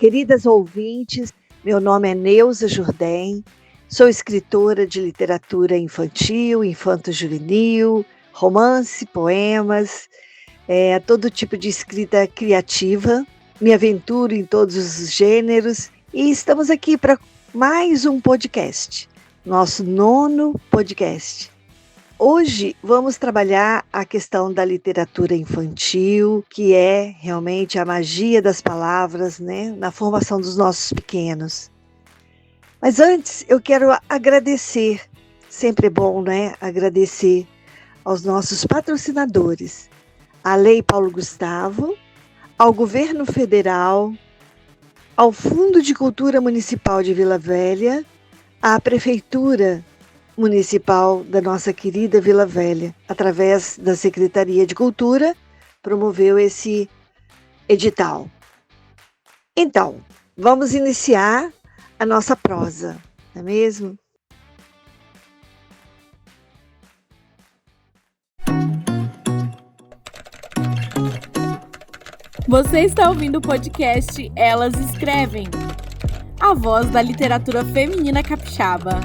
Queridas ouvintes, meu nome é Neuza Jurdem, sou escritora de literatura infantil, infanto-juvenil, romance, poemas, todo tipo de escrita criativa, me aventuro em todos os gêneros e estamos aqui para mais um podcast, nosso 9º podcast. Hoje vamos trabalhar a questão da literatura infantil, que é realmente a magia das palavras, né, na formação dos nossos pequenos. Mas antes eu quero agradecer, sempre é bom, né, agradecer aos nossos patrocinadores, à Lei Paulo Gustavo, ao Governo Federal, ao Fundo de Cultura Municipal de Vila Velha, à Prefeitura Municipal da nossa querida Vila Velha, através da Secretaria de Cultura, promoveu esse edital. Então, vamos iniciar a nossa prosa, não é mesmo? Você está ouvindo o podcast Elas Escrevem, a voz da literatura feminina capixaba.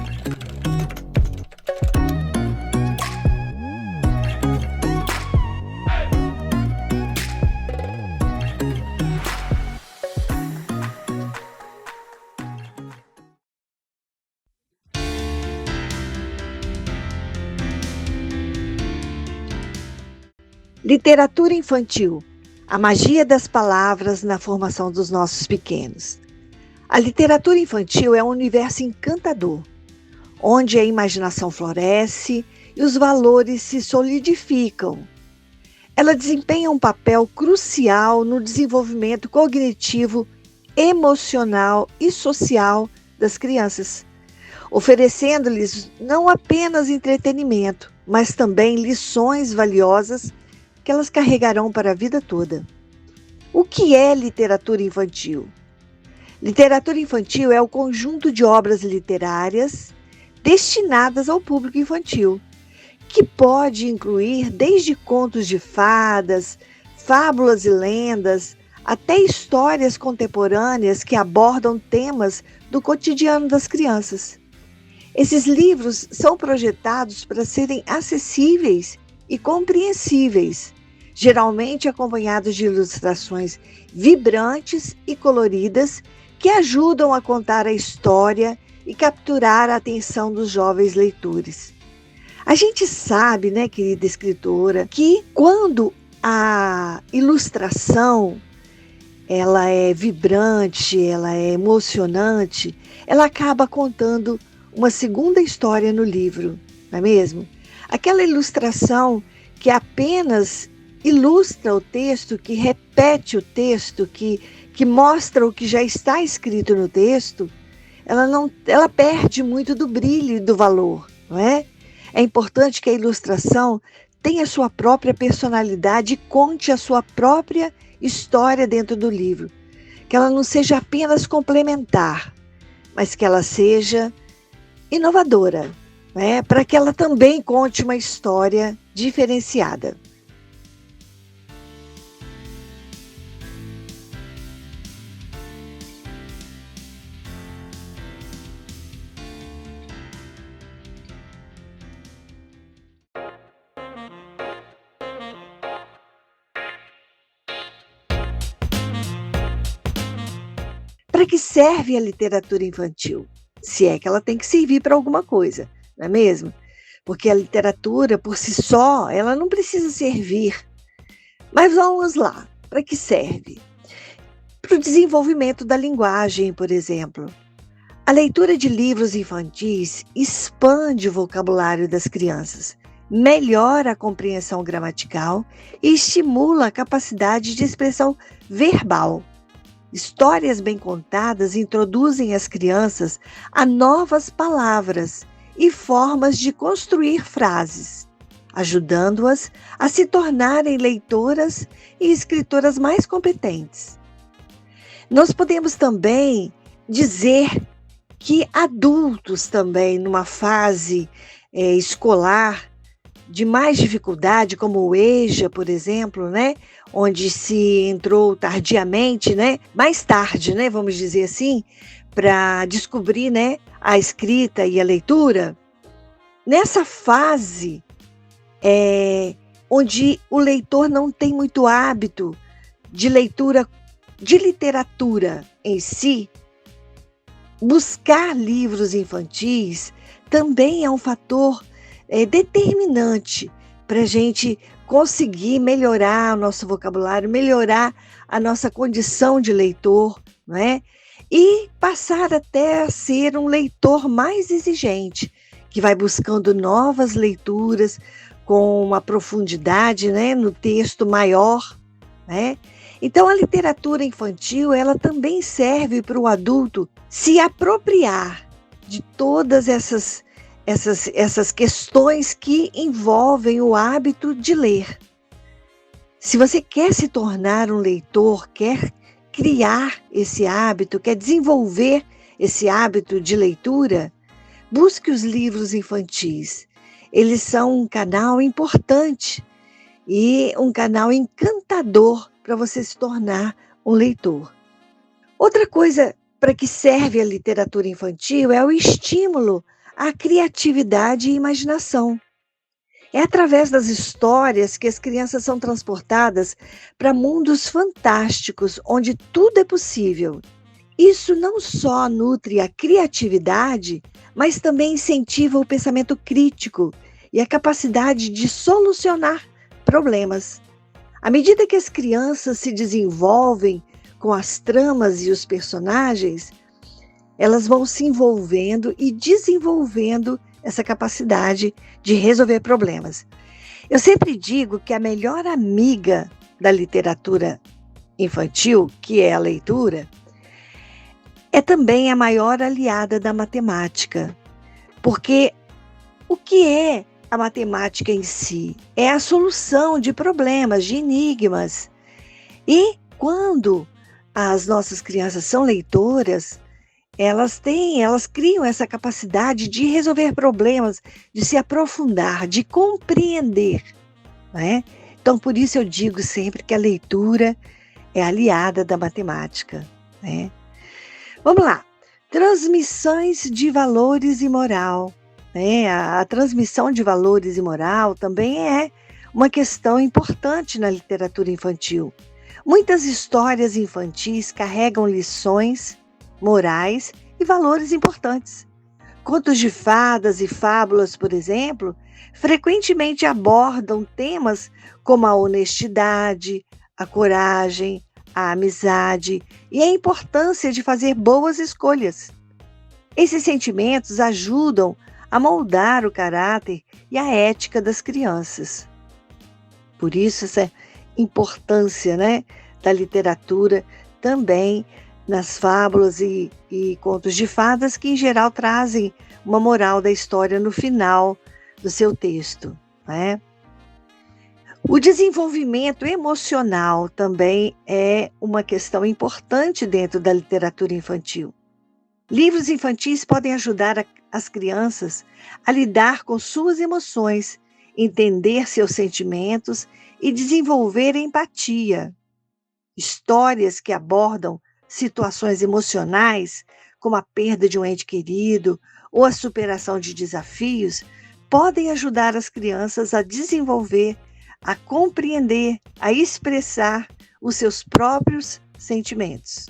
Literatura infantil, a magia das palavras na formação dos nossos pequenos. A literatura infantil é um universo encantador, onde a imaginação floresce e os valores se solidificam. Ela desempenha um papel crucial no desenvolvimento cognitivo, emocional e social das crianças, oferecendo-lhes não apenas entretenimento, mas também lições valiosas que elas carregarão para a vida toda. O que é literatura infantil? Literatura infantil é o conjunto de obras literárias destinadas ao público infantil, que pode incluir desde contos de fadas, fábulas e lendas, até histórias contemporâneas que abordam temas do cotidiano das crianças. Esses livros são projetados para serem acessíveis e compreensíveis, geralmente acompanhados de ilustrações vibrantes e coloridas que ajudam a contar a história e capturar a atenção dos jovens leitores. A gente sabe, né, querida escritora, que quando a ilustração ela é vibrante, ela é emocionante, ela acaba contando uma segunda história no livro, não é mesmo? Aquela ilustração que apenas ilustra o texto, que repete o texto, que mostra o que já está escrito no texto, ela perde muito do brilho e do valor, não é? É importante que a ilustração tenha sua própria personalidade e conte a sua própria história dentro do livro. Que ela não seja apenas complementar, mas que ela seja inovadora, né? Para que ela também conte uma história diferenciada. Para que serve a literatura infantil? Se é que ela tem que servir para alguma coisa, não é mesmo? Porque a literatura, por si só, ela não precisa servir. Mas vamos lá, para que serve? Para o desenvolvimento da linguagem, por exemplo. A leitura de livros infantis expande o vocabulário das crianças, melhora a compreensão gramatical e estimula a capacidade de expressão verbal. Histórias bem contadas introduzem as crianças a novas palavras e formas de construir frases, ajudando-as a se tornarem leitoras e escritoras mais competentes. Nós podemos também dizer que adultos também, numa fase escolar, de mais dificuldade, como o EJA, por exemplo, né? Onde se entrou tardiamente, né? Mais tarde, né? Vamos dizer assim, para descobrir, né? A escrita e a leitura. Nessa fase, onde o leitor não tem muito hábito de leitura, de literatura em si, buscar livros infantis também é um fator determinante para a gente conseguir melhorar o nosso vocabulário, melhorar a nossa condição de leitor, não é? E passar até a ser um leitor mais exigente, que vai buscando novas leituras com uma profundidade, né, no texto maior, né? Então, a literatura infantil, ela também serve para o adulto se apropriar de todas essas questões que envolvem o hábito de ler. Se você quer se tornar um leitor, quer criar esse hábito, quer desenvolver esse hábito de leitura, busque os livros infantis. Eles são um canal importante e um canal encantador para você se tornar um leitor. Outra coisa para que serve a literatura infantil é o estímulo à criatividade e imaginação. É através das histórias que as crianças são transportadas para mundos fantásticos, onde tudo é possível. Isso não só nutre a criatividade, mas também incentiva o pensamento crítico e a capacidade de solucionar problemas. À medida que as crianças se desenvolvem com as tramas e os personagens, elas vão se envolvendo e desenvolvendo essa capacidade de resolver problemas. Eu sempre digo que a melhor amiga da literatura infantil, que é a leitura, é também a maior aliada da matemática. Porque o que é a matemática em si? É a solução de problemas, de enigmas. E quando as nossas crianças são leitoras, elas criam essa capacidade de resolver problemas, de se aprofundar, de compreender, né? Então, por isso eu digo sempre que a leitura é aliada da matemática, né? Vamos lá. Transmissões de valores e moral, né? A transmissão de valores e moral também é uma questão importante na literatura infantil. Muitas histórias infantis carregam lições morais e valores importantes. Contos de fadas e fábulas, por exemplo, frequentemente abordam temas como a honestidade, a coragem, a amizade e a importância de fazer boas escolhas. Esses sentimentos ajudam a moldar o caráter e a ética das crianças. Por isso, essa importância, né, da literatura também nas fábulas e contos de fadas, que em geral trazem uma moral da história no final do seu texto, né? O desenvolvimento emocional também é uma questão importante dentro da literatura infantil. Livros infantis podem ajudar as crianças a lidar com suas emoções, entender seus sentimentos e desenvolver empatia. Histórias que abordam situações emocionais, como a perda de um ente querido ou a superação de desafios, podem ajudar as crianças a desenvolver, a compreender, a expressar os seus próprios sentimentos.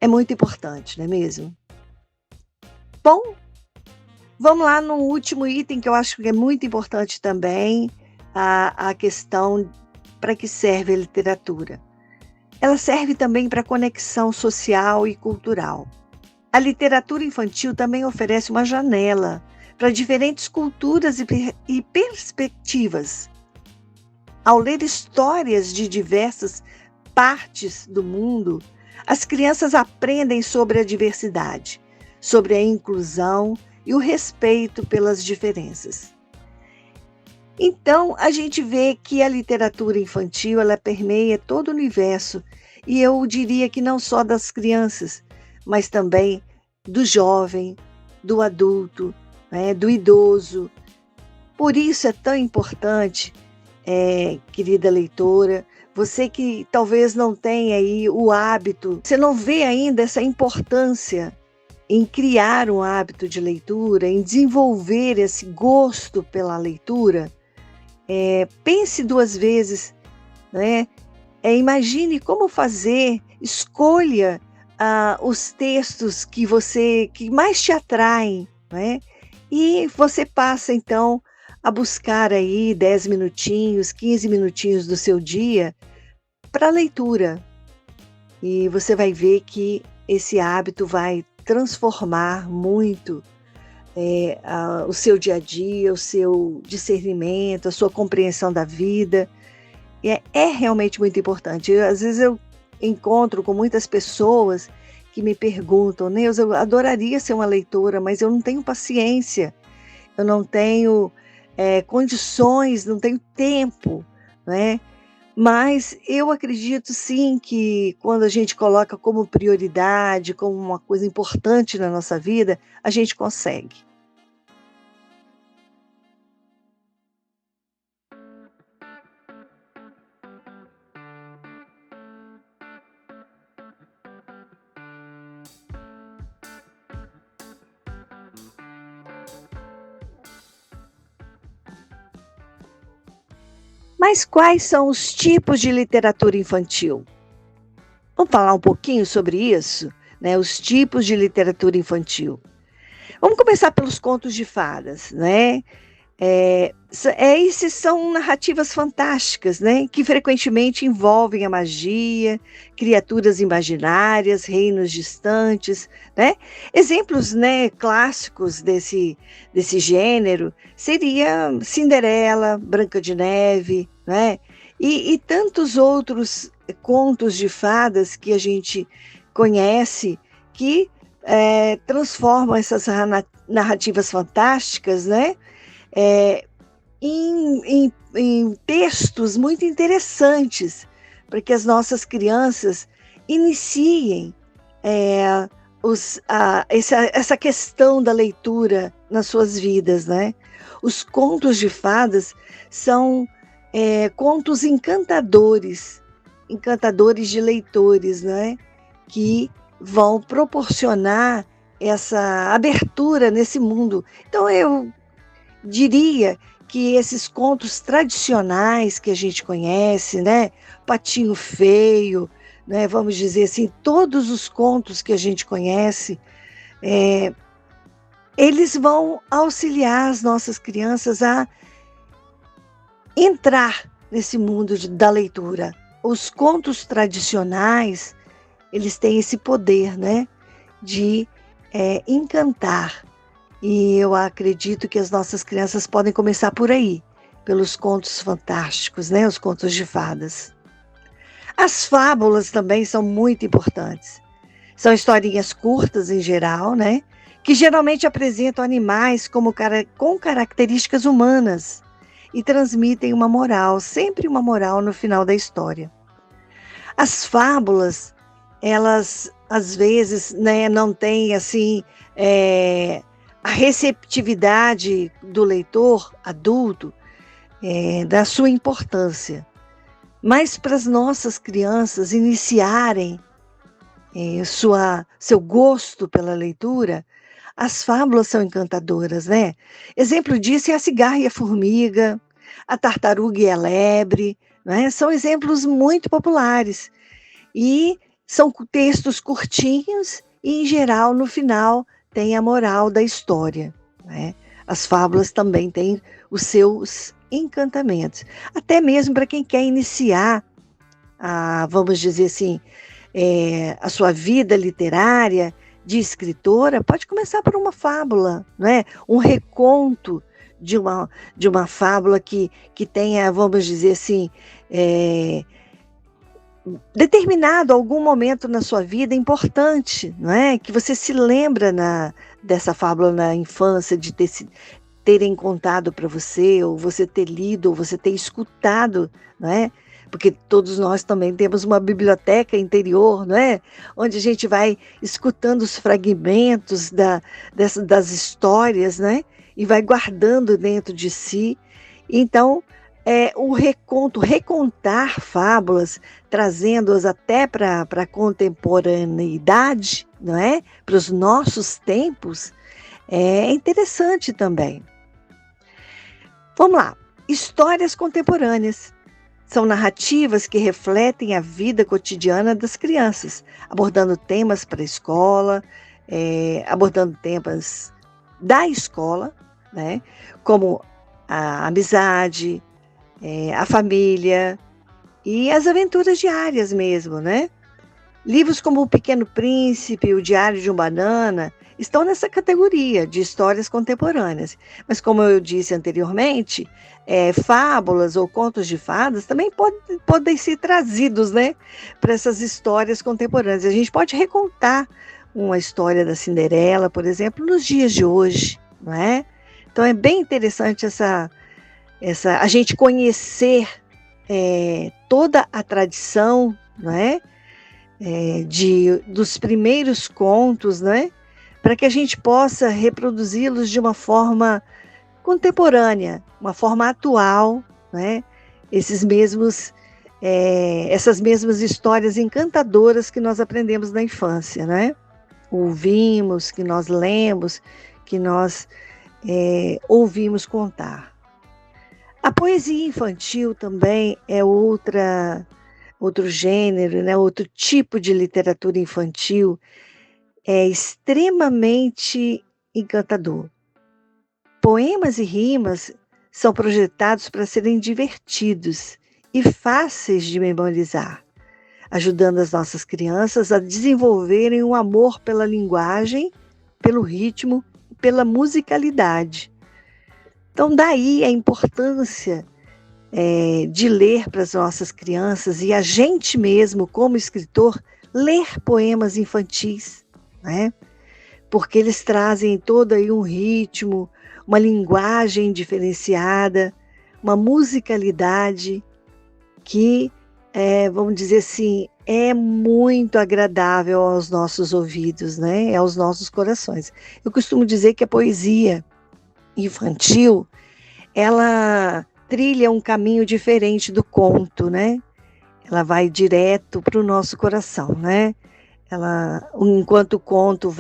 É muito importante, não é mesmo? Bom, vamos lá no último item que eu acho que é muito importante também, a questão para que serve a literatura. Ela serve também para conexão social e cultural. A literatura infantil também oferece uma janela para diferentes culturas e perspectivas. Ao ler histórias de diversas partes do mundo, as crianças aprendem sobre a diversidade, sobre a inclusão e o respeito pelas diferenças. Então, a gente vê que a literatura infantil, ela permeia todo o universo, e eu diria que não só das crianças, mas também do jovem, do adulto, né, do idoso. Por isso é tão importante, querida leitora, você que talvez não tenha aí o hábito, você não vê ainda essa importância em criar um hábito de leitura, em desenvolver esse gosto pela leitura, pense duas vezes, né? Imagine como fazer, escolha os textos que mais te atraem, né? E você passa então a buscar aí 10 minutinhos, 15 minutinhos do seu dia para leitura. E você vai ver que esse hábito vai transformar muito o seu dia a dia, o seu discernimento, a sua compreensão da vida. E é realmente muito importante. Às vezes eu encontro com muitas pessoas que me perguntam, Neuza, eu adoraria ser uma leitora, mas eu não tenho paciência, eu não tenho condições, não tenho tempo, né? Mas eu acredito sim que quando a gente coloca como prioridade, como uma coisa importante na nossa vida, a gente consegue. Mas quais são os tipos de literatura infantil? Vamos falar um pouquinho sobre isso, né? Os tipos de literatura infantil. Vamos começar pelos contos de fadas, né? Esses são narrativas fantásticas, né? Que frequentemente envolvem a magia, criaturas imaginárias, reinos distantes, né? Exemplos, né, clássicos desse gênero seria Cinderela, Branca de Neve, né? E tantos outros contos de fadas que a gente conhece que transformam essas narrativas fantásticas, né? Em textos muito interessantes, para que as nossas crianças iniciem essa questão da leitura nas suas vidas, né? Os contos de fadas são contos encantadores de leitores, né? Que vão proporcionar essa abertura nesse mundo. Então eu diria que esses contos tradicionais que a gente conhece, né? Patinho Feio, né? Vamos dizer assim, todos os contos que a gente conhece, eles vão auxiliar as nossas crianças a entrar nesse mundo da leitura. Os contos tradicionais, eles têm esse poder, né? De encantar. E eu acredito que as nossas crianças podem começar por aí, pelos contos fantásticos, né? Os contos de fadas. As fábulas também são muito importantes. São historinhas curtas em geral, né? Que geralmente apresentam animais com características humanas e transmitem uma moral, sempre uma moral no final da história. As fábulas, elas às vezes, né, não têm assim a receptividade do leitor adulto da sua importância. Mas para as nossas crianças iniciarem seu gosto pela leitura, as fábulas são encantadoras, né? Exemplo disso é a cigarra e a formiga, a tartaruga e a lebre, né? São exemplos muito populares. E são textos curtinhos e, em geral, no final, tem a moral da história, né? As fábulas também têm os seus encantamentos. Até mesmo para quem quer iniciar, vamos dizer assim, a sua vida literária de escritora, pode começar por uma fábula, né? Um reconto de uma fábula que tenha, vamos dizer assim, determinado algum momento na sua vida importante, não é? Que você se lembra dessa fábula na infância, de terem contado para você, ou você ter lido, ou você ter escutado, não é? Porque todos nós também temos uma biblioteca interior, não é? Onde a gente vai escutando os fragmentos das histórias, né? e vai guardando dentro de si. Então, o recontar fábulas, trazendo-as até para a contemporaneidade, não é? Para os nossos tempos, é interessante também. Vamos lá. Histórias contemporâneas. São narrativas que refletem a vida cotidiana das crianças, abordando temas para a escola, abordando temas da escola, né? Como a amizade, a família e as aventuras diárias mesmo, né? Livros como O Pequeno Príncipe, O Diário de um Banana, estão nessa categoria de histórias contemporâneas. Mas como eu disse anteriormente, fábulas ou contos de fadas também podem ser trazidos, né, para essas histórias contemporâneas. A gente pode recontar uma história da Cinderela, por exemplo, nos dias de hoje, não é? Então é bem interessante a gente conhecer toda a tradição, não é? Dos primeiros contos, né? Para que a gente possa reproduzi-los de uma forma contemporânea, uma forma atual, né? Essas mesmas histórias encantadoras que nós aprendemos na infância, né? Ouvimos, que nós lemos, que nós ouvimos contar. A poesia infantil também é outro gênero, né? Outro tipo de literatura infantil extremamente encantador. Poemas e rimas são projetados para serem divertidos e fáceis de memorizar, ajudando as nossas crianças a desenvolverem um amor pela linguagem, pelo ritmo e pela musicalidade. Então, daí a importância de ler para as nossas crianças e a gente mesmo, como escritor, ler poemas infantis, né? Porque eles trazem todo aí um ritmo, uma linguagem diferenciada, uma musicalidade que, vamos dizer assim, é muito agradável aos nossos ouvidos, né? Aos nossos corações. Eu costumo dizer que a poesia infantil, ela trilha um caminho diferente do conto, né? Ela vai direto para o nosso coração, né? Enquanto o conto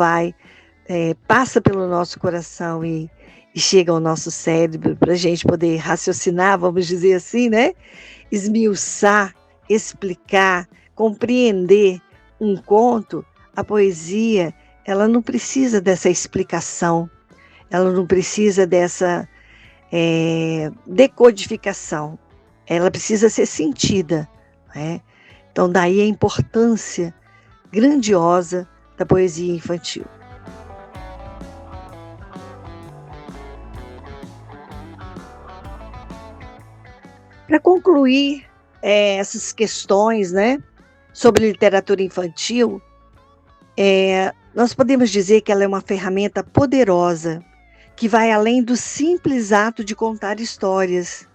passa pelo nosso coração e chega ao nosso cérebro para a gente poder raciocinar, vamos dizer assim, né? Esmiuçar, explicar, compreender um conto, a poesia, ela não precisa dessa explicação, ela não precisa dessa decodificação, ela precisa ser sentida, né? Então daí a importância grandiosa da poesia infantil. Para concluir essas questões, né, sobre literatura infantil, nós podemos dizer que ela é uma ferramenta poderosa que vai além do simples ato de contar histórias.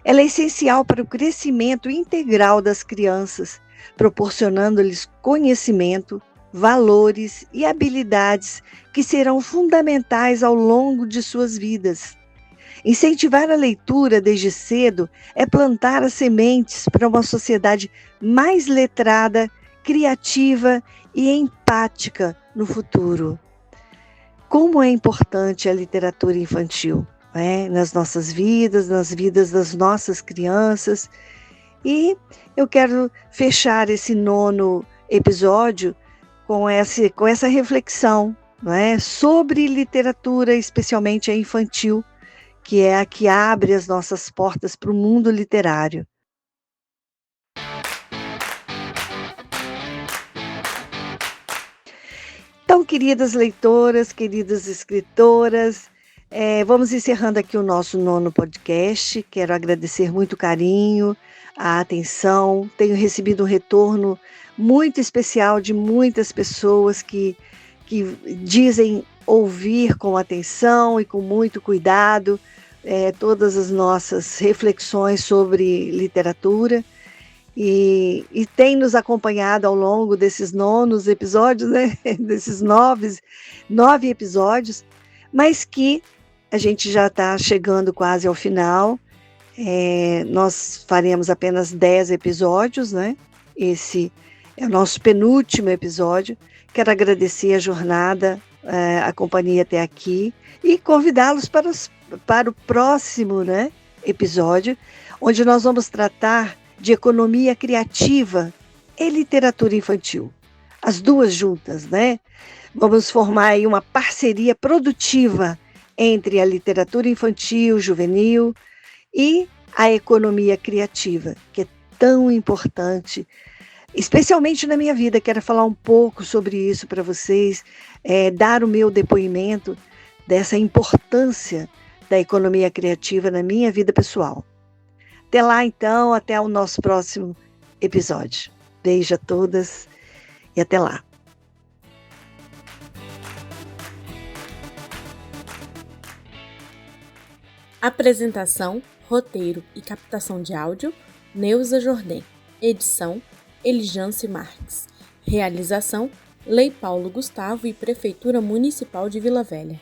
Ela é essencial para o crescimento integral das crianças, proporcionando-lhes conhecimento, valores e habilidades que serão fundamentais ao longo de suas vidas. Incentivar a leitura desde cedo é plantar as sementes para uma sociedade mais letrada, criativa e empática no futuro. Como é importante a literatura infantil, né? Nas nossas vidas, nas vidas das nossas crianças. E eu quero fechar esse 9º episódio com essa reflexão, né, sobre literatura, especialmente a infantil, que é a que abre as nossas portas para o mundo literário. Então, queridas leitoras, queridas escritoras, vamos encerrando aqui o nosso 9º podcast. Quero agradecer muito o carinho, a atenção. Tenho recebido um retorno muito especial de muitas pessoas que dizem ouvir com atenção e com muito cuidado todas as nossas reflexões sobre literatura. E tem nos acompanhado ao longo desses 9 episódios, né? Desses 9 episódios, mas que A gente já está chegando quase ao final. Nós faremos apenas 10 episódios, né? Esse é o nosso penúltimo episódio. Quero agradecer a jornada, a companhia até aqui e convidá-los para o próximo, né, episódio, onde nós vamos tratar de economia criativa e literatura infantil. As duas juntas, né? Vamos formar aí uma parceria produtiva entre a literatura infantil, juvenil e a economia criativa, que é tão importante, especialmente na minha vida. Quero falar um pouco sobre isso para vocês, dar o meu depoimento dessa importância da economia criativa na minha vida pessoal. Até lá, então, até o nosso próximo episódio. Beijo a todas e até lá. Apresentação, roteiro e captação de áudio, Neuza Jordem. Edição, Elijance Marques. Realização, Lei Paulo Gustavo e Prefeitura Municipal de Vila Velha.